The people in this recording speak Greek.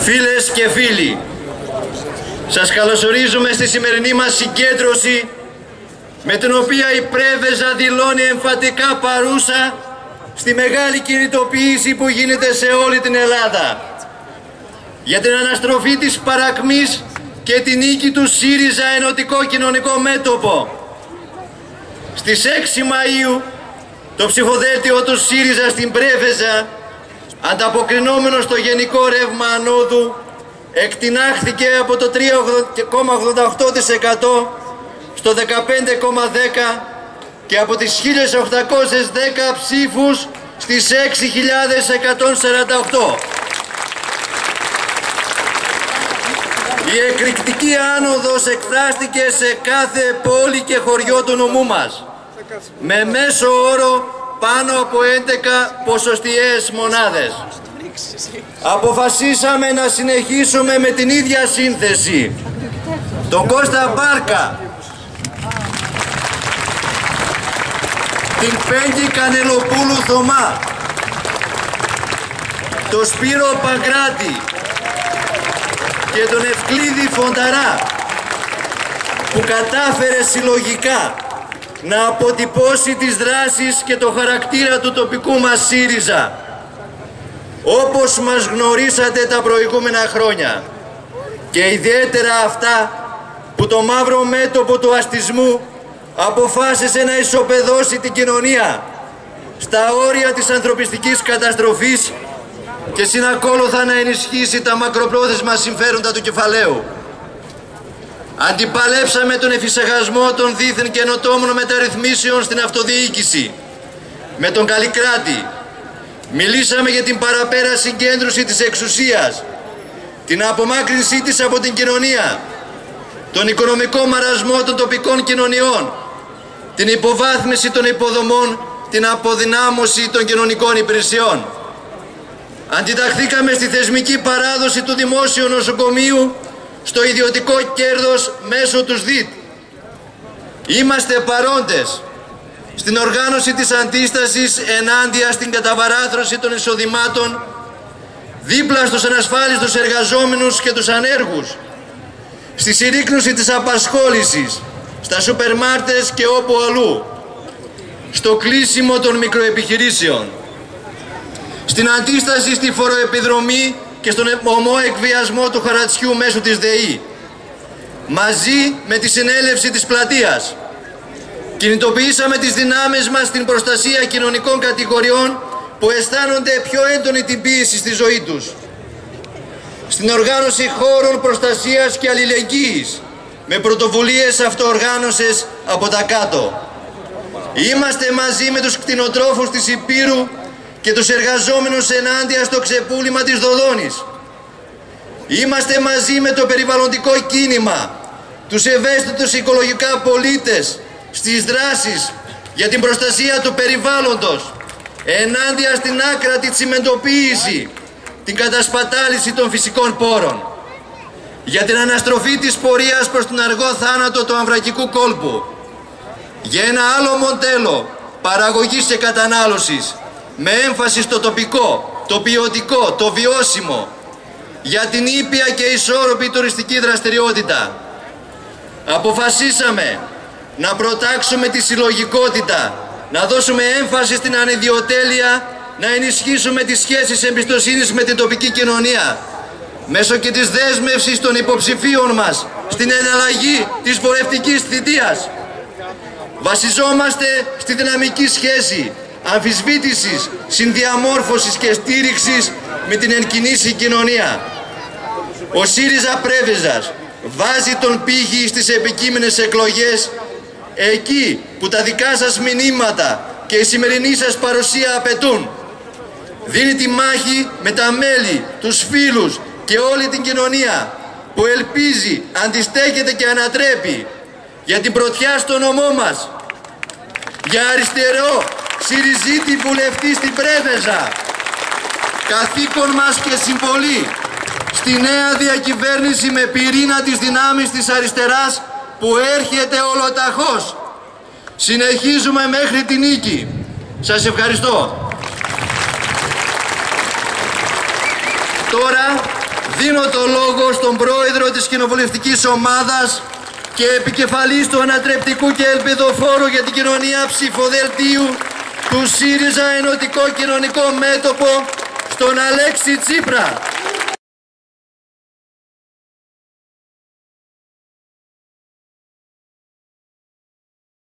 Φίλες και φίλοι, σας καλωσορίζουμε στη σημερινή μας συγκέντρωση, με την οποία η Πρέβεζα δηλώνει εμφατικά παρούσα στη μεγάλη κινητοποίηση που γίνεται σε όλη την Ελλάδα για την αναστροφή της παρακμής και την νίκη του ΣΥΡΙΖΑ Ενωτικό Κοινωνικό Μέτωπο. Στις 6 Μαΐου το ψηφοδέλτιο του ΣΥΡΙΖΑ στην Πρέβεζα, ανταποκρινόμενο στο γενικό ρεύμα ανόδου, εκτινάχθηκε από το 3,88% στο 15,10% και από τις 1.810 ψήφους στις 6.148. Η εκρηκτική άνοδος εκφράστηκε σε κάθε πόλη και χωριό του νομού μας, με μέσο όρο πάνω από 11 ποσοστιαίες μονάδες. Αποφασίσαμε να συνεχίσουμε με την ίδια σύνθεση. Τον Κώστα Μπάρκα, την Πέγγι Κανελοπούλου Θωμά, τον Σπύρο Παγκράτη και τον Ευκλήδη Φονταρά, που κατάφερε συλλογικά να αποτυπώσει τις δράσεις και το χαρακτήρα του τοπικού μας ΣΥΡΙΖΑ, όπως μας γνωρίσατε τα προηγούμενα χρόνια, και ιδιαίτερα αυτά που το μαύρο μέτωπο του αστισμού αποφάσισε να ισοπεδώσει την κοινωνία στα όρια της ανθρωπιστικής καταστροφής και συνακόλουθα να ενισχύσει τα μακροπρόθεσμα συμφέροντα του κεφαλαίου. Αντιπαλέψαμε τον εφησυχασμό των δίθεν καινοτόμων μεταρρυθμίσεων στην αυτοδιοίκηση με τον Καλλικράτη. Μιλήσαμε για την παραπέρα συγκέντρωση της εξουσίας, την απομάκρυνσή της από την κοινωνία, τον οικονομικό μαρασμό των τοπικών κοινωνιών, την υποβάθμιση των υποδομών, την αποδυνάμωση των κοινωνικών υπηρεσιών. Αντιταχθήκαμε στη θεσμική παράδοση του δημόσιου νοσοκομείου στο ιδιωτικό κέρδος μέσω του ΣΔΙΤ. Είμαστε παρόντες στην οργάνωση της αντίστασης ενάντια στην καταβαράθρωση των εισοδημάτων, δίπλα στους ανασφάλιστους εργαζόμενους και τους ανέργους, στη συρρίκνωση της απασχόλησης, στα σούπερ μάρκετ και όπου αλλού, στο κλείσιμο των μικροεπιχειρήσεων, στην αντίσταση στη φοροεπιδρομή και στον ομό εκβιασμό του χαρατσιού μέσω της ΔΕΗ, μαζί με τη συνέλευση της πλατείας. Κινητοποιήσαμε τις δυνάμεις μας στην προστασία κοινωνικών κατηγοριών που αισθάνονται πιο έντονη την πίεση στη ζωή τους, στην οργάνωση χώρων προστασίας και αλληλεγγύης με πρωτοβουλίες αυτοοργάνωσης από τα κάτω. Είμαστε μαζί με τους κτηνοτρόφους της Υπήρου και τους εργαζόμενους ενάντια στο ξεπούλημα της Δοδόνης. Είμαστε μαζί με το περιβαλλοντικό κίνημα, τους ευαίσθητους οικολογικά πολίτες στις δράσεις για την προστασία του περιβάλλοντος, ενάντια στην άκρατη τσιμεντοποίηση, την κατασπατάληση των φυσικών πόρων, για την αναστροφή της πορείας προς τον αργό θάνατο του αμβρακικού κόλπου, για ένα άλλο μοντέλο παραγωγής και κατανάλωσης με έμφαση στο τοπικό, το ποιοτικό, το βιώσιμο, για την ήπια και ισόρροπη τουριστική δραστηριότητα. Αποφασίσαμε να προτάξουμε τη συλλογικότητα, να δώσουμε έμφαση στην ανιδιοτέλεια, να ενισχύσουμε τις σχέσεις εμπιστοσύνης με την τοπική κοινωνία, μέσω και της δέσμευσης των υποψηφίων μας στην εναλλαγή της βορευτικής θητείας. Βασιζόμαστε στη δυναμική σχέση αμφισβήτησης, συνδιαμόρφωσης και στήριξης με την ενκινήσει κοινωνία. Ο ΣΥΡΙΖΑ Πρέβεζας βάζει τον πύχη στις επικείμενες εκλογές, εκεί που τα δικά σας μηνύματα και η σημερινή σας παρουσία απαιτούν. Δίνει τη μάχη με τα μέλη, τους φίλους και όλη την κοινωνία που ελπίζει, αντιστέκεται και ανατρέπει για την πρωτιά στο νομό μας, για αριστερό ΣΥΡΙΖΙΤη βουλευτή στην Πρέβεζα. Καθήκον μας και συμβολή στη νέα διακυβέρνηση με πυρήνα της δυνάμεις της αριστεράς που έρχεται ολοταχώς. Συνεχίζουμε μέχρι τη νίκη. Σας ευχαριστώ. Τώρα Δίνω το λόγο στον πρόεδρο της κοινοβουλευτικής ομάδας και επικεφαλής του ανατρεπτικού και ελπιδοφόρου για την κοινωνία ψηφοδελτίου του ΣΥΡΙΖΑ Ενωτικό Κοινωνικό Μέτωπο, στον Αλέξη Τσίπρα.